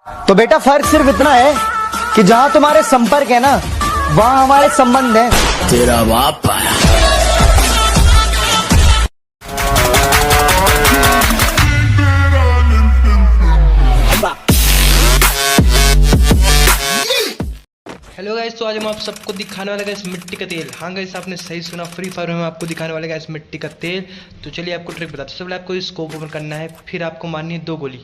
तो बेटा फर्क सिर्फ इतना है कि जहां तुम्हारे संपर्क है ना, वहां हमारे संबंध है। तेरा बाप पाया। हेलो गाइस, तो आज हम आप सबको दिखाने वाले गाइस मिट्टी का तेल। हाँ गाइस, आपने सही सुना, फ्री फायर में हम आपको दिखाने वाले गाइस मिट्टी का तेल। तो चलिए आपको ट्रिक बताते हैं। सबसे पहले आपको स्कोप ओपन करना है, फिर आपको मारनी है 2 गोली,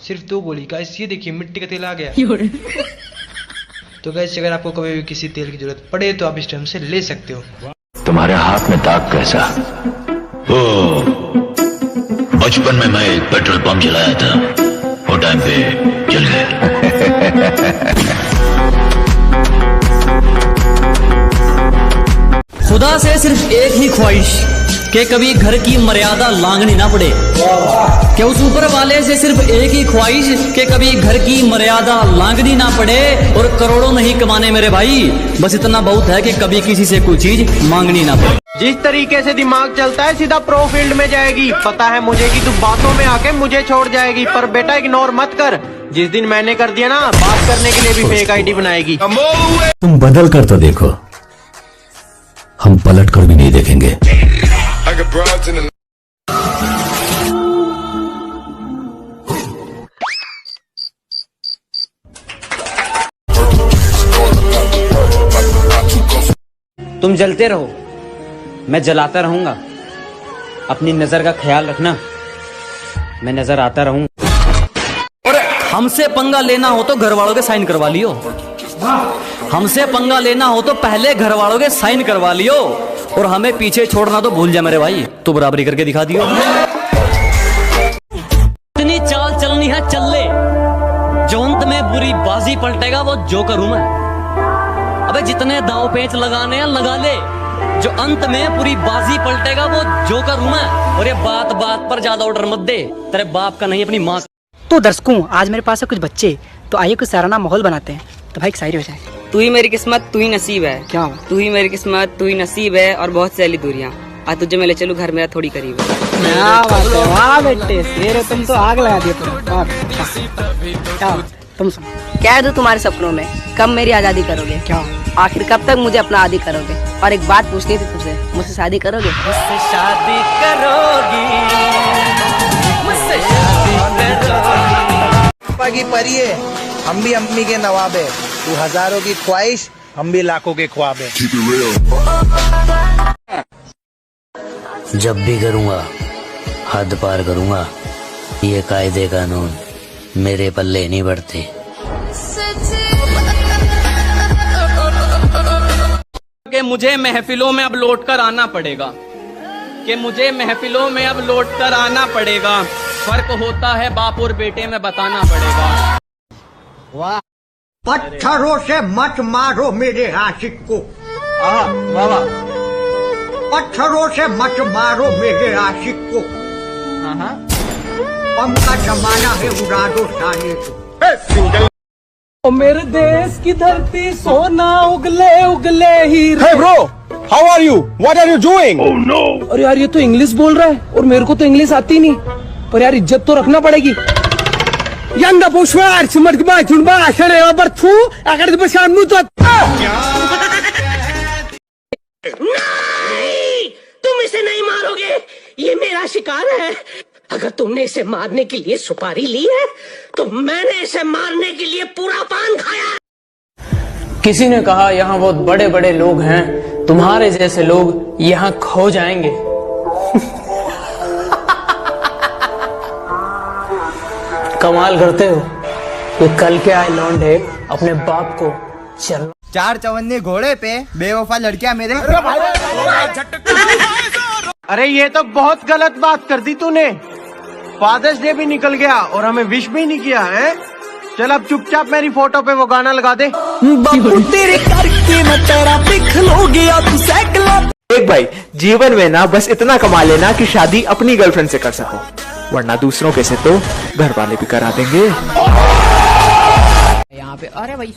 सिर्फ 2 गोली। गाइस ये देखिए मिट्टी का तेल आ गया। तो गाइस अगर आपको कभी भी किसी तेल की जरूरत पड़े तो आप इस टाइम से ले सकते हो। तुम्हारे हाथ में दाग कैसा? ओ, बचपन में मैं एक पेट्रोल पंप चलाया था, वो टाइम पे जल गया। खुदा से सिर्फ एक ही ख्वाहिश कि कभी घर की मर्यादा लांघनी ना पड़े। कि उस ऊपर वाले से सिर्फ एक ही ख्वाहिश कि कभी घर की मर्यादा लांघनी ना पड़े और करोड़ों नहीं कमाने मेरे भाई, बस इतना बहुत है कि कभी किसी से कोई चीज मांगनी ना पड़े। जिस तरीके से दिमाग चलता है सीधा प्रो फील्ड में जाएगी। पता है मुझे कि तू बातों में आके मुझे छोड़ जाएगी, पर बेटा इग्नोर मत कर। जिस दिन मैंने कर दिया ना, बात करने के लिए भी फेक आईडी बनाएगी। तुम बदल कर तो देखो, हम पलट कर भी नहीं देखेंगे। तुम जलते रहो, मैं जलाता रहूंगा। अपनी नजर का ख्याल रखना, मैं नजर आता रहूं। हमसे पंगा लेना हो तो घर वालों के साइन करवा लियो। हमसे पंगा लेना हो तो पहले घर वालों के साइन करवा लियो, और हमें पीछे छोड़ना तो भूल जा मेरे भाई, तू बराबरी करके दिखा दियो। इतनी चाल चलनी है चल ले, जो अंत में बुरी बाजी पलटेगा वो जोकर हूं मैं। अबे जितने दाव पेच लगाने हैं लगा ले, जो अंत में पूरी बाजी पलटेगा वो जोकर हूं मैं। और ये बात बात पर ज्यादा ऑर्डर मत दे, तेरे बाप का नहीं अपनी माँ का। तो दर्शकों, आज मेरे पास है कुछ बच्चे, तो आइए कुछ सराहना माहौल बनाते हैं। तो भाई एक शायरी हो जाए। तू ही मेरी किस्मत, तू ही नसीब है। क्या? तू ही मेरी किस्मत, तू ही नसीब है, और बहुत सैली दूरियां। आज तुझे मैं ले चलूं घर मेरा थोड़ी करीब है। क्या बात है, वाह बेटे शेर, तुम तो आग लगा दिए पूरा। क्या तुम सुनो, क्या है तू तुम्हारे सपनों में, कब मेरी आजादी करोगे? क्या आखिर कब तक मुझे अपना आदि करोगे? और एक बात पूछनी थी तुझसे, मुझसे शादी करोगे? मुझसे शादी करोगी, मुझसे शादी करोगी। पापा की परी है, हम भी अम्मी के नवाब है। तू हजारों की ख्वाहिश, हम भी लाखों के ख्वाब है। जब भी करूंगा हद पार करूंगा, ये कायदे कानून मेरे पल्ले नहीं बढ़ते। कि मुझे महफिलों में अब लौट कर आना पड़ेगा, कि मुझे महफिलों में अब लौट कर आना पड़ेगा। फर्क होता है बाप और बेटे में बताना पड़ेगा। वाह, पत्थरों से मत मारो मेरे आशिक को। वाह वाह। पत्थरों से मत मारो मेरे आशिक को। बम का जमाना है, उड़ा दो साले को। ओ मेरे देश की धरती सोना उगले उगले हीरे। Hey bro, how are you? What are you doing? Oh no! अरे यार, ये तो इंग्लिश बोल रहा है और मेरे को तो इंग्लिश आती नहीं, पर यार इज्जत तो रखना पड़ेगी। यंदा पुष्पा चुमड़मा चुनबा आशरे और थू अगर तो सामने तो नहीं, तुम इसे नहीं मारोगे, ये मेरा शिकार है। अगर तुमने इसे मारने के लिए सुपारी ली है, तो मैंने इसे मारने के लिए पूरा पान खाया। किसी ने कहा यहाँ बहुत बड़े बड़े लोग हैं, तुम्हारे जैसे लोग यहाँ खो जाएंगे। कमाल करते हो, ये कल के आए लौंडे अपने बाप को चल। 4 चवन्ने घोड़े पे बेवफा लड़कियां मेरे। अरे ये तो बहुत गलत बात कर दी तूने। फादर्स डे भी निकल गया और हमें विश भी नहीं किया है। चल अब चुपचाप मेरी फोटो पे वो गाना लगा दे। बापू तेरे करके मैं तेरा पिख लो गया तू साइकिल। एक भाई, जीवन में ना बस इतना कमा लेना कि शादी अपनी गर्लफ्रेंड से कर सको, वरना दूसरों के से तो घर वाले भी करा देंगे। यहाँ पे अरे भाई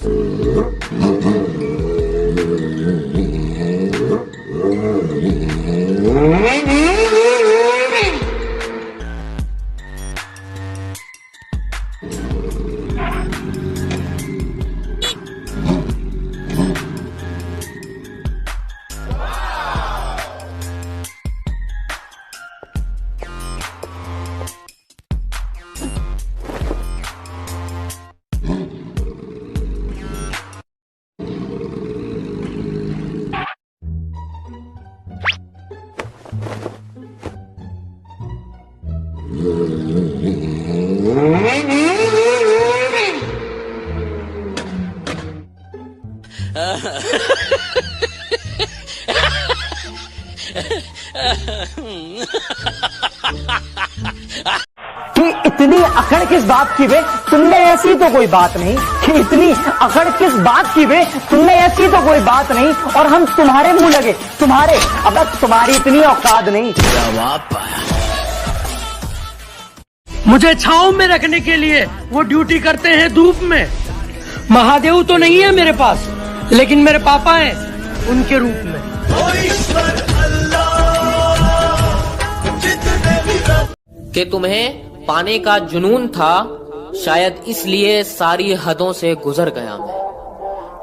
कि इतनी अकड़ किस बात की वे, तुमने ऐसी तो कोई बात नहीं। कि इतनी अकड़ किस बात की वे, तुमने ऐसी तो कोई बात नहीं। और हम तुम्हारे मुंह लगे, तुम्हारे, अब तुम्हारी इतनी औकात नहीं। जवाब पाया। मुझे छांव में रखने के लिए वो ड्यूटी करते हैं धूप में। महादेव तो नहीं है मेरे पास, लेकिन मेरे पापा हैं उनके रूप में। कि तुम्हें पाने का जुनून था, शायद इसलिए सारी हदों से गुजर गया मैं।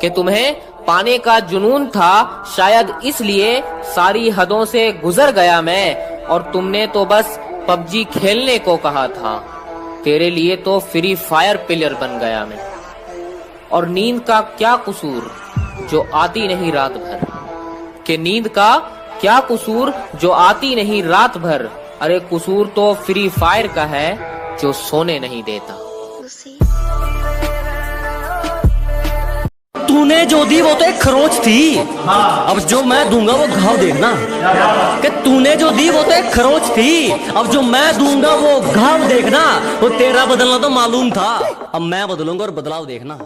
कि तुम्हें पाने का जुनून था, शायद इसलिए सारी हदों से गुजर गया मैं। और तुमने तो बस पबजी खेलने को कहा था, तेरे लिए तो फ्री फायर प्लेयर बन गया मैं। और नींद का क्या कसूर जो आती नहीं रात भर। कि नींद का क्या कसूर जो आती नहीं रात भर। अरे कसूर तो फ्री फायर का है जो सोने नहीं देता। तूने जो दी वो तो एक खरोच थी, अब जो मैं दूंगा वो घाव देखना। कि तूने जो दी वो तो एक खरोच थी, अब जो मैं दूंगा वो घाव देखना। वो तेरा बदलना तो मालूम था, अब मैं बदलूंगा और बदलाव देखना।